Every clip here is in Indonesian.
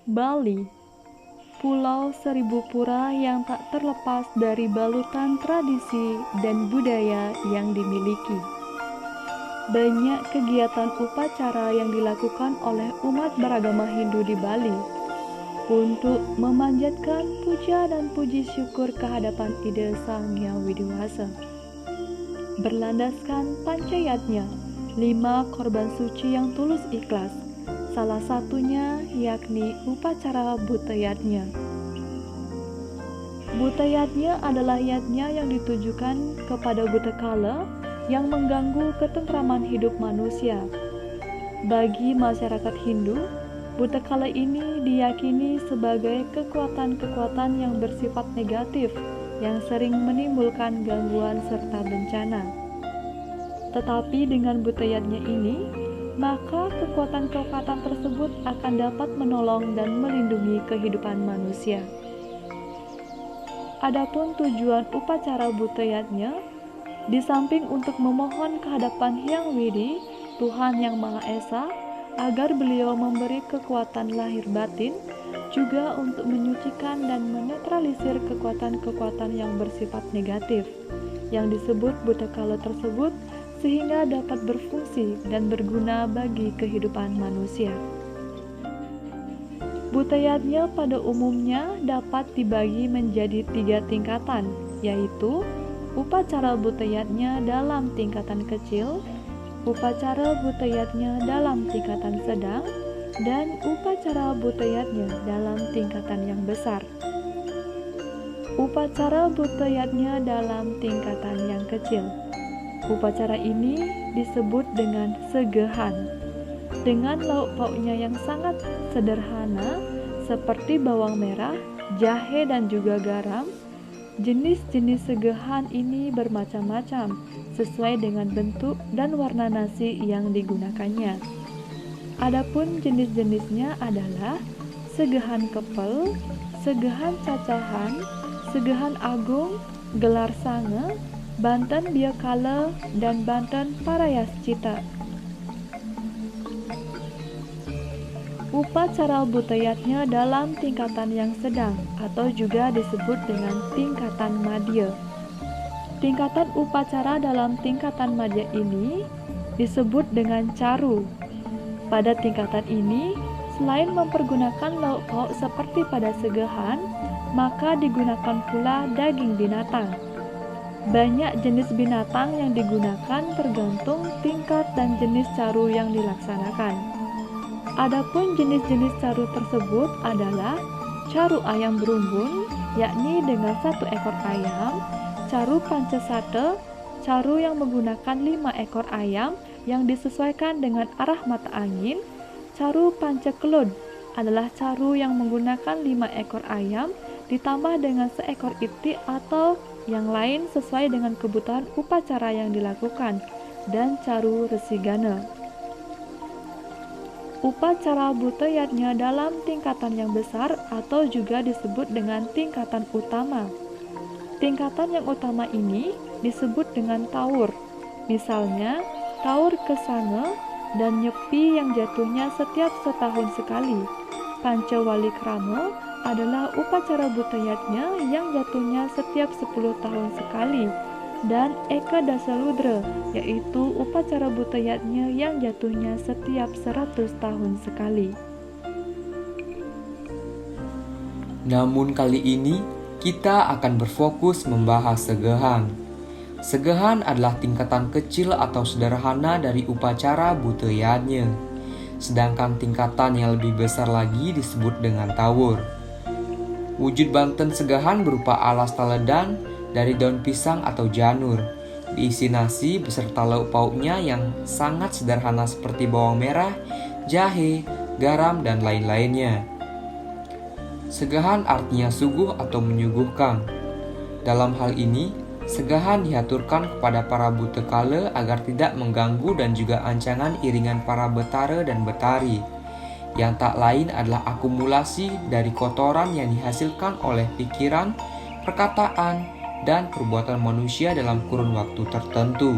Bali, pulau seribu pura yang tak terlepas dari balutan tradisi dan budaya yang dimiliki. Banyak kegiatan upacara yang dilakukan oleh umat beragama Hindu di Bali untuk memanjatkan puja dan puji syukur kehadapan Ida Sang Hyang Widi-Wasa. Berlandaskan pancayatnya, 5 korban suci yang tulus ikhlas, salah satunya yakni upacara butayatnya. Butayatnya adalah yatnya yang ditujukan kepada buta kala yang mengganggu ketentraman hidup manusia. Bagi masyarakat Hindu, buta kala ini diyakini sebagai kekuatan-kekuatan yang bersifat negatif yang sering menimbulkan gangguan serta bencana. Tetapi dengan butayatnya ini, maka kekuatan-kekuatan tersebut akan dapat menolong dan melindungi kehidupan manusia. Adapun tujuan upacara butayatnya, di samping untuk memohon kehadapan Hyang Widi, Tuhan Yang Maha Esa, agar beliau memberi kekuatan lahir batin, juga untuk menyucikan dan menetralisir kekuatan-kekuatan yang bersifat negatif, yang disebut buta kala tersebut, sehingga dapat berfungsi dan berguna bagi kehidupan manusia. Butayatnya pada umumnya dapat dibagi menjadi 3 tingkatan, yaitu upacara butayatnya dalam tingkatan kecil, upacara butayatnya dalam tingkatan sedang, dan upacara butayatnya dalam tingkatan yang besar. Upacara butayatnya dalam tingkatan yang kecil. Upacara ini disebut dengan segehan. Dengan lauk pauknya yang sangat sederhana seperti bawang merah, jahe dan juga garam. Jenis-jenis segehan ini bermacam-macam sesuai dengan bentuk dan warna nasi yang digunakannya. Adapun jenis-jenisnya adalah segehan kepel, segehan cacahan, segehan agung, gelar sange, banten biakala, dan banten parayascita. Upacara butayatnya dalam tingkatan yang sedang atau juga disebut dengan tingkatan madya. Tingkatan upacara dalam tingkatan madya ini disebut dengan caru. Pada tingkatan ini, selain mempergunakan lauk pauk seperti pada segehan, maka digunakan pula daging binatang. Banyak jenis binatang yang digunakan tergantung tingkat dan jenis caru yang dilaksanakan. Adapun jenis-jenis caru tersebut adalah caru ayam berumbun, yakni dengan 1 ekor ayam, caru pancasate, caru yang menggunakan 5 ekor ayam yang disesuaikan dengan arah mata angin, caru pancakelud adalah caru yang menggunakan 5 ekor ayam ditambah dengan 1 ekor itik atau yang lain sesuai dengan kebutuhan upacara yang dilakukan, dan caru resigana. Upacara butayatnya dalam tingkatan yang besar atau juga disebut dengan tingkatan utama. Tingkatan yang utama ini disebut dengan taur. Misalnya, taur kesange dan nyepi yang jatuhnya setiap setahun sekali. Pancawali krama adalah upacara butayatnya yang jatuhnya setiap 10 tahun sekali. Dan Eka Dasaludra, yaitu upacara butayatnya yang jatuhnya setiap 100 tahun sekali. Namun kali ini kita akan berfokus membahas segehan. Segehan adalah tingkatan kecil atau sederhana dari upacara butayatnya. Sedangkan tingkatan yang lebih besar lagi disebut dengan tawur. Wujud banten segehan berupa alas taledan dari daun pisang atau janur, diisi nasi beserta lauk pauknya yang sangat sederhana seperti bawang merah, jahe, garam, dan lain-lainnya. Segahan artinya suguh atau menyuguhkan. Dalam hal ini, segahan diaturkan kepada para buta kala agar tidak mengganggu dan juga ancangan iringan para betara dan betari, yang tak lain adalah akumulasi dari kotoran yang dihasilkan oleh pikiran, perkataan, dan perbuatan manusia dalam kurun waktu tertentu.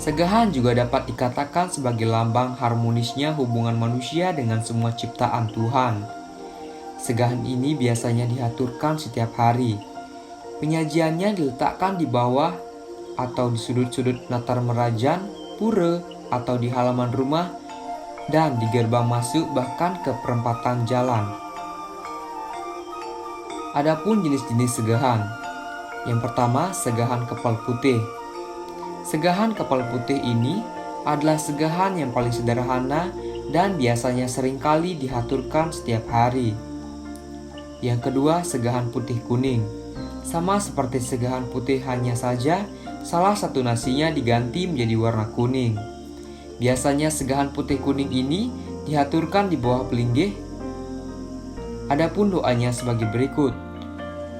Segahan juga dapat dikatakan sebagai lambang harmonisnya hubungan manusia dengan semua ciptaan Tuhan. Segahan ini biasanya diaturkan setiap hari. Penyajiannya diletakkan di bawah atau di sudut-sudut latar merajan, pura, atau di halaman rumah, dan di gerbang masuk bahkan ke perempatan jalan. Adapun jenis-jenis segahan. Yang pertama, segahan kepal putih. Segahan kepal putih ini adalah segahan yang paling sederhana dan biasanya seringkali diaturkan setiap hari. Yang kedua, segahan putih kuning. Sama seperti segahan putih, hanya saja salah satu nasinya diganti menjadi warna kuning. Biasanya segahan putih kuning ini diaturkan di bawah pelinggih. Adapun doanya sebagai berikut.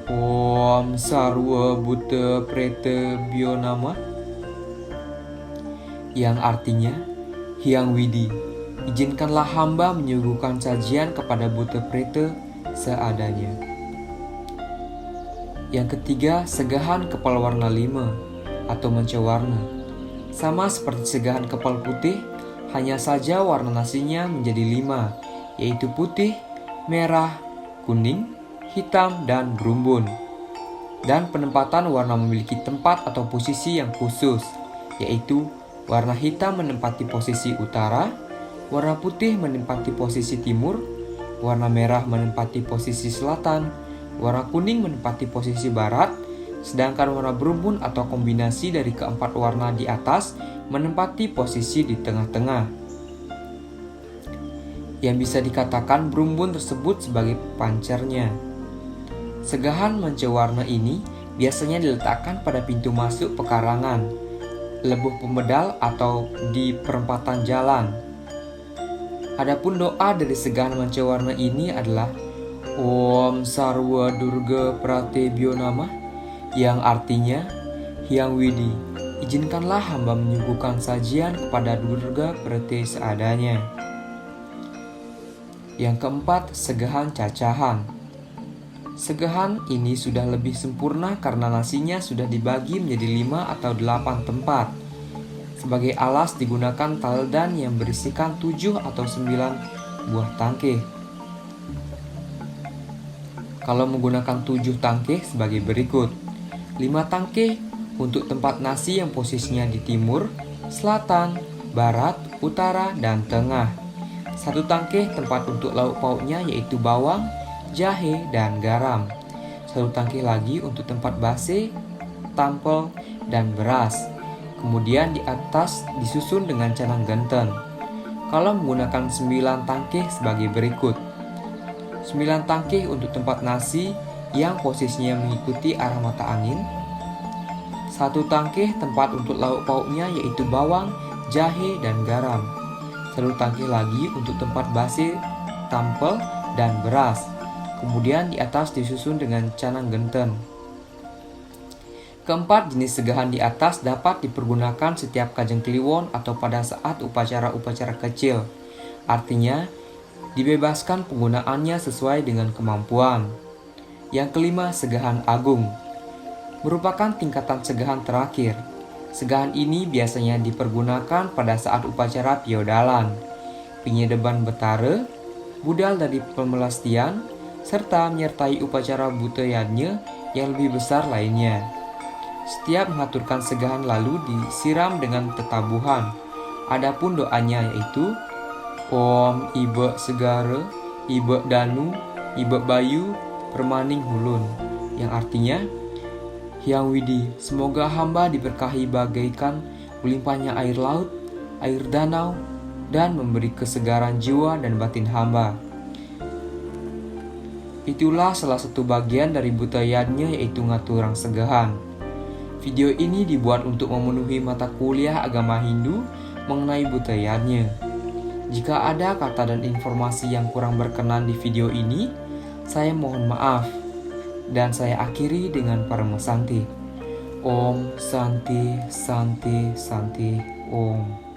Om Sarwa Buddha Preta Bionama, yang artinya, Hyang Widi, izinkanlah hamba menyuguhkan sajian kepada Buddha Preta seadanya. Yang ketiga, segahan kepal warna 5 atau mencewarna. Sama seperti segahan kepal putih, hanya saja warna nasinya menjadi 5, yaitu putih, merah, kuning, hitam, dan berumbun. Dan penempatan warna memiliki tempat atau posisi yang khusus, yaitu warna hitam menempati posisi utara, warna putih menempati posisi timur, warna merah menempati posisi selatan, warna kuning menempati posisi barat, sedangkan warna berumbun atau kombinasi dari keempat warna di atas menempati posisi di tengah-tengah. Yang bisa dikatakan berumbun tersebut sebagai pancernya. Segahan mencewarna ini biasanya diletakkan pada pintu masuk pekarangan, lebuh pemedal, atau di perempatan jalan. Adapun doa dari segahan mencewarna ini adalah Om Sarwa Durga Pratebyo Nama, yang artinya, Hyang Widi, izinkanlah hamba menyuguhkan sajian kepada Durga Prate seadanya. Yang keempat, segahan cacahan. Segahan ini sudah lebih sempurna karena nasinya sudah dibagi menjadi 5 atau 8 tempat. Sebagai alas digunakan taldan yang berisikan 7 atau 9 buah tangkih. Kalau menggunakan 7 tangkih sebagai berikut. 5 tangkih untuk tempat nasi yang posisinya di timur, selatan, barat, utara, dan tengah. 1 tangkih tempat untuk lauk pauknya yaitu bawang, jahe, dan garam. 1 tangkih lagi untuk tempat base, tampel, dan beras. Kemudian di atas disusun dengan canang genten. Kalau menggunakan 9 tangkih sebagai berikut. 9 tangkih untuk tempat nasi yang posisinya mengikuti arah mata angin. 1 tangkih tempat untuk lauk pauknya yaitu bawang, jahe, dan garam. 1 tangkih lagi untuk tempat base, tampel, dan beras. Kemudian di atas disusun dengan canang genten. Keempat jenis segahan di atas dapat dipergunakan setiap Kajeng Kliwon atau pada saat upacara-upacara kecil. Artinya, dibebaskan penggunaannya sesuai dengan kemampuan. Yang kelima, segahan agung. Merupakan tingkatan segahan terakhir. Segahan ini biasanya dipergunakan pada saat upacara piodalan, penyedeban betara, budal dari pemelastian, serta menyertai upacara buteyadnya yang lebih besar lainnya. Setiap mengaturkan segahan lalu disiram dengan tetabuhan. Adapun doanya yaitu Om Ibe Segara, Ibe Danu, Ibe Bayu, Permaning Hulun, yang artinya, Hyang Widi, semoga hamba diberkahi bagaikan melimpahnya air laut, air danau, dan memberi kesegaran jiwa dan batin hamba. Itulah salah satu bagian dari butayadnya yaitu ngaturang segahan. Video ini dibuat untuk memenuhi mata kuliah agama Hindu mengenai butayadnya. Jika ada kata dan informasi yang kurang berkenan di video ini, saya mohon maaf. Dan saya akhiri dengan Paramasanti. Om Santi Santi Santi Om.